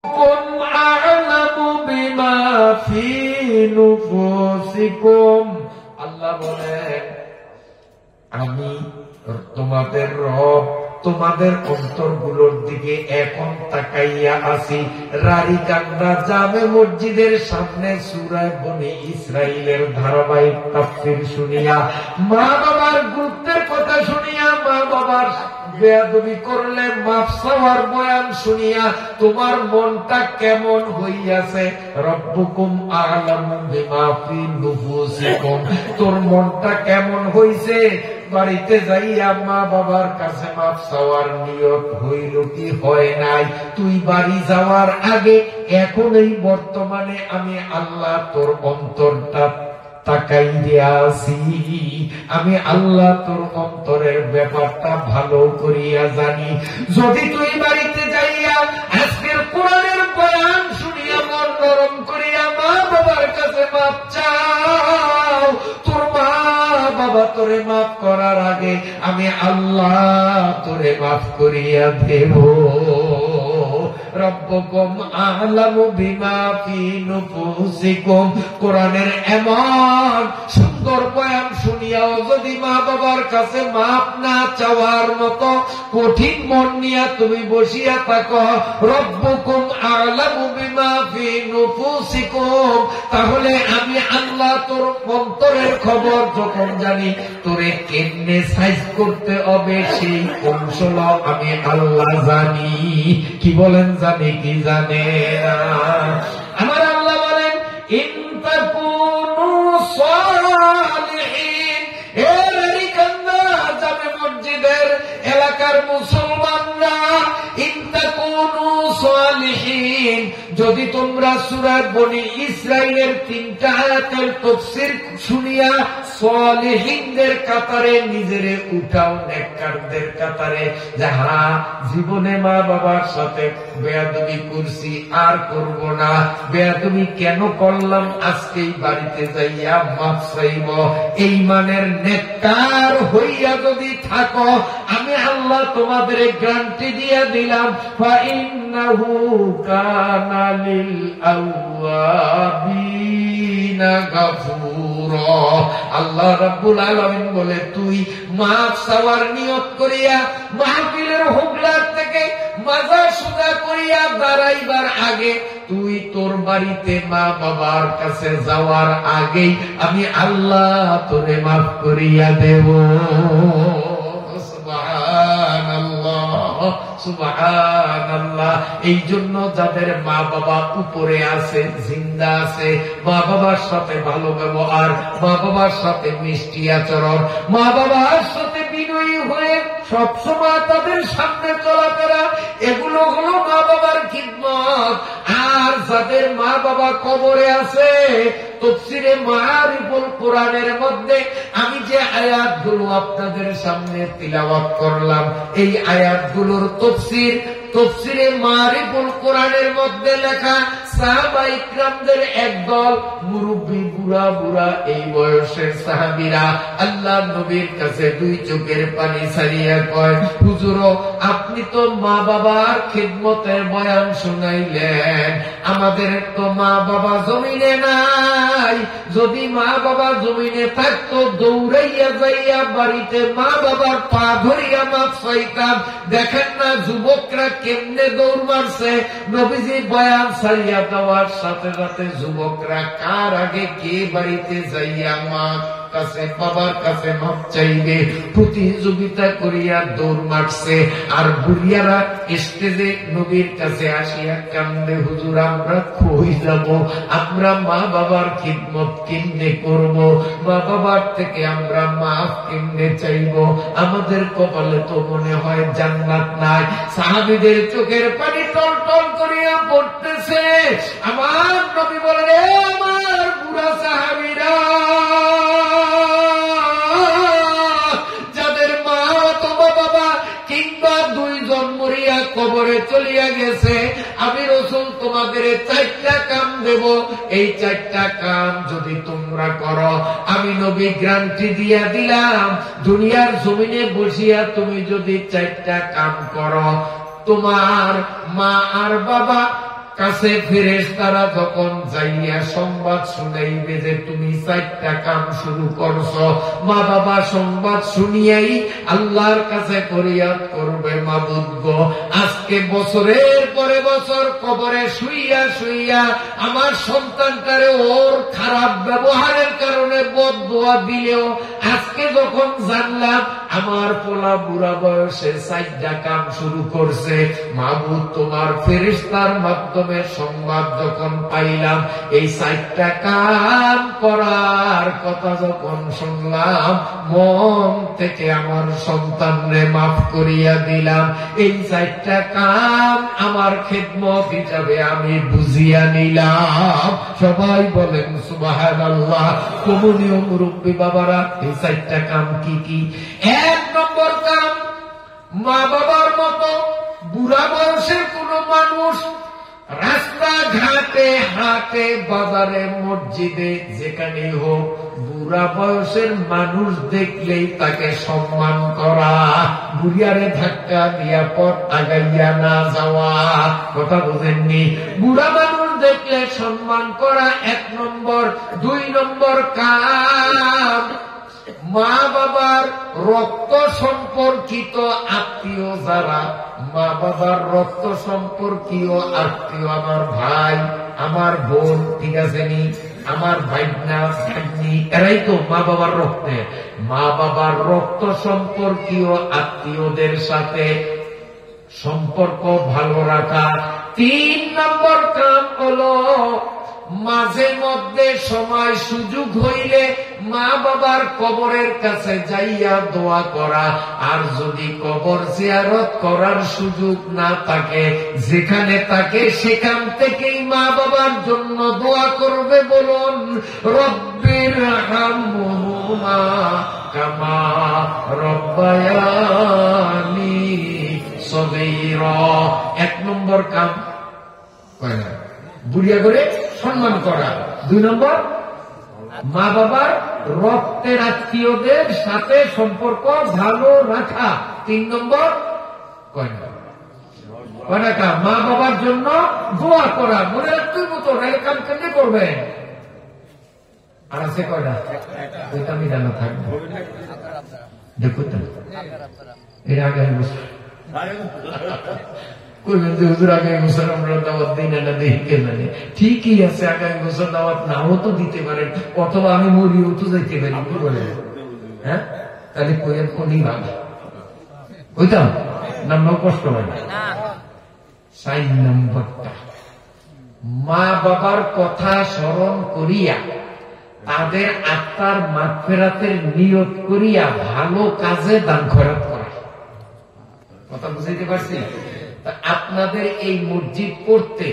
কুম আ'লামু বিমা ফি নুফুসিকুম, আল্লাহ বলেন আমি তোমাদের রব তোমাদের অন্তরগুলোর দিকে এখন তাকাইয়া আছি। রারিকান্ডা জামে মসজিদের সামনে সূরা বনী ইসরাইলের ধারাবাহিক তাফসীর শুনিয়া, মা বাবার গুরুত্বের কথা শুনিয়া, মা বাবার বেয়াদবি করলে মাফ চাওয়ার বয়ান শুনিয়া তোমার মনটা কেমন হইয়াছে? রব্বুকুম আ'লামু বিমা ফি নুফুসিকুম, তোর মনটা কেমন হইছে? বাড়িতে যাইয়া মা বাবার কাছে মাফ চাওয়ার নিয়ত হইল কি হয় নাই? তুই বাড়ি যাওয়ার আগে এখন এই বর্তমানে আমি আল্লাহ তোর অন্তরটা তাকাই দিয়াছি। আমি আল্লাহ তোর অন্তরের ব্যাপারটা ভালো করিয়া জানি। যদি তুই বাড়িতে যাইয়া আজকের কোরআনের বয়ান শুনিয়া মন নরম করিয়া মা বাবার কাছে মাফ চাও, তোর মা বাবা তোরে মাফ করার আগে আমি আল্লাহ তোরে মাফ করিয়া দেব। রব্বুকুম আ'লামু বিমা ফি নুফুসিকুম, কোরআনের এমন সুন্দর বয়ান শুনিয়াও যদি মা বাবার কাছে মাফ না চাওয়ার মতো কঠিন মন নিয়ে তুমি বসিয়া থাকো, রব্বুকুম আ'লামু বিমা ফি নুফুসিকুম, তাহলে আমি আল্লাহ তোর অন্তরের খবর যখন জানি, তোরে কেমনে সাইজ করতে হবে সেই কৌশল আমি আল্লাহ জানি। কি বলেন জানে কি জানে না? আমার আল্লাহ বলেন ইন তাকুনু সালিহিন, এর রিকান্না জামে মসজিদের এলাকার মুসলমানরা, ইন তাকুনু সালিহিন, যদি তোমরা সূরা বনী ইসরাইলের 3টা আয়াতের তাফসীর শুনিয়া সালিহিনদের কাতারে নিজেরে উঠাও, নেককারদের কাতারে, যাহা জীবনে মা বাবার সাথে বেয়াদবি করছি আর করব না, বেয়াদবি কেন করলাম আজকেই বাড়িতে যাইয়া মাফ চাইব, এই মানের নেককার হইয়া যদি থাকো, আমি আল্লাহ তোমাদের গ্যারান্টি দিয়ে দিলাম, ফাইন্নাহু কানা লিল আওয়াবিনা গাফুরা। আল্লাহ রাব্বুল আলামিন বলে তুই মাফ চাওয়ার নিয়ত করিয়া মাহফিলের হুগলার থেকে মাজা সুজা করিয়া দাঁড়াইবার আগে, তুই তোর বাড়িতে মা বাবার কাছে যাওয়ার আগেই আমি আল্লাহ তোরে মাফ করিয়া দেব। সুবহানাল্লাহ, সুবহানাল্লাহ। এই জন্য যাদের মা বাবা উপরে আছে, জিন্দা আছে, মা বাবার সাথে ভালো ব্যবহার, মা বাবার সাথে মিষ্টি আচরণ, মা বাবার সাথে বিনয়ী হয়ে সবসময় তাদের সামনে চলাফেরা, এগুলো হলো মা বাবার খিদমত। আর যাদের মা বাবা কবরে আছে, তাফসীরে মাআরিফুল কোরআনের মধ্যে আমি যে আয়াতগুলো আপনাদের সামনে তিলাওয়াত করলাম, এই আয়াতগুলোর তাফসীরে মাআরিফুল কোরআনের মধ্যে লেখা সাহাবা ইকরামদের একদল মুরব্বী বুড়া বুড়া এই বয়সের সাহাবীরা আল্লাহর নবীর কাছে 2 চোখের পানি ছাড়িয়া কয়, হুজুর আপনি তো মা বাবার খিদমতের বয়ান শুনাইলেন, আমাদের তো মা বাবা জমিনে নাই, যদি মা বাবা জমিনে থাকতো দৌড়াইয়া যাইয়া বাড়িতে মা বাবার পা ধরিয়া মাফ চাইতাম। দেখেন না যুবকরা কেমনে দৌড় মারছে, নবীজি বয়ান ছাড়িয়া দেওয়ার সাথে সাথে যুবকরা কার আগে কে বাড়িতে যাইয়া মা কাছে বাবার কাছে মাফ চাইবে প্রতিযোগিতা করিয়া দৌড় মারছে। আর বুড়িয়ারা স্টেজে নবীর কাছে আসিয়া কান্দে, হুজুর আমরা কই যাব, আমরা মা বাবার খিদমত কেমনে করব, মা বাবার থেকে আমরা মাফ কেমনে চাইব, আমাদের কপালে তো মনে হয় জান্নাত নাই। সাহাবীদের চোখের পানি টল টল করিয়া পড়তেছে। আমার নবী বলেন, এ আমার বুড়া সাহাবীরা, যাদের মা অথবা বাবা কিংবা 2 জন মরিয়া কবরে চলিয়া গেছে, আমি রাসূল তোমাদের 4টা কাম দেব, এই 4টা কাম যদি তোমরা করো, আমি নবী গ্যারান্টি দিয়া দিলাম, দুনিয়ার জমিনে বসিয়া তুমি যদি 4টা কাম করো, তোমার মা আর বাবা কাছে ফেরেশতারা যখন যাইয়া সংবাদ শুনাইবে যে তুমি 4টা কাম শুরু করছো, মা বাবা সংবাদ শুনিয়াই আল্লাহর কাছে ফরিয়াদ করবে, মাবুদ গো, আজকে বছরের পরে বছর কবরে শুইয়া শুইয়া আমার সন্তানটারে ওর খারাপ ব্যবহারের কারণে বদদোয়া দিলেও আজকে যখন জানলাম আমার পোলা বুড়া বয়সে 4টা কাম শুরু করছে, মাবুদ তোমার ফেরেশতার মাধ্যমে সংবাদ যখন পাইলাম, এই 4টা কাম করার কথা যখন শুনলাম, মন থেকে আমার সন্তানরে মাফ করিয়া দিলাম। এই 4টা কাম আমার খেদমত হিসাবে আমি বুঝিয়া নিলাম। সবাই বলেন সুবহানাল্লাহ। কমনীয় মুরব্বী বাবারা, এই 4টা কাম কি কি? 1 নম্বর কাম, মা বাবার মতো বুড়া বয়সের কোন মানুষ রাস্তাঘাটে, হাটে, বাজারে, মসজিদে, যেখানে হোক, বুড়া বয়সের মানুষ দেখলেই তাকে সম্মান করা, বুড়িয়ারে ধাক্কা দিয়া পথ আগাইয়া না যাওয়া। কথা বুঝেননি? বুড়া মানুষ দেখলে সম্মান করা 1 নম্বর। 2 নম্বর কাম, মা বাবার রক্ত সম্পর্কিত আত্মীয় যারা, মা বাবার রক্ত সম্পর্কীয় আত্মীয়, আমার ভাই, আমার বোন, ঠিক আছে নি, আমার ভাইনা ভাগ্নি, এরাই তো মা বাবার রক্তের। মা বাবার রক্ত সম্পর্কীয় আত্মীয়দের সাথে সম্পর্ক ভালো রাখা। 3 নম্বর কাম হলো মাঝে মধ্যে সময় সুযোগ হইলে মা বাবার কবরের কাছে যাইয়া দোয়া করা। আর যদি কবর জিয়ারত করার সুযোগ না থাকে, যেখানে থাকে সেখান থেকেই মা বাবার জন্য দোয়া করবে। বলুন রব্বির হামহুমা কামা রব্বায়ানি সগীরা। 1 নম্বর কাম বুড়িয়া করে সম্মান করা। 2 নম্বর, মা বাবার রক্তের আত্মীয়দের সাথে সম্পর্ক ভালো রাখা। 3 নম্বর, কয়টা? মা বাবার জন্য দোয়া করা। মনে রাখতেই মতো নাহলে কাম কেমনে করবেন? আর আছে কয়টা? ওইটা আমি জানা থাকবো। দেখো তো এর আগে ঠিকই আছে, আগামী বছর দাওয়াত নাও তো দিতে পারেন, অথবা আমি মরিও তো যেতে পারি। কি বলে? হ্যাঁ, তাহলে কোয়ের কোনই ভাবে বুঝতাম নাম কষ্ট হয় না। 4 নম্বরটা, মা বাবার কথা স্মরণ করিয়া তাদের আত্মার মাগফিরাতের নিয়ত করিয়া ভালো কাজে দান খয়রাত করা। কথা বুঝাইতে পারছি? আপনাদের এই মসজিদ করতে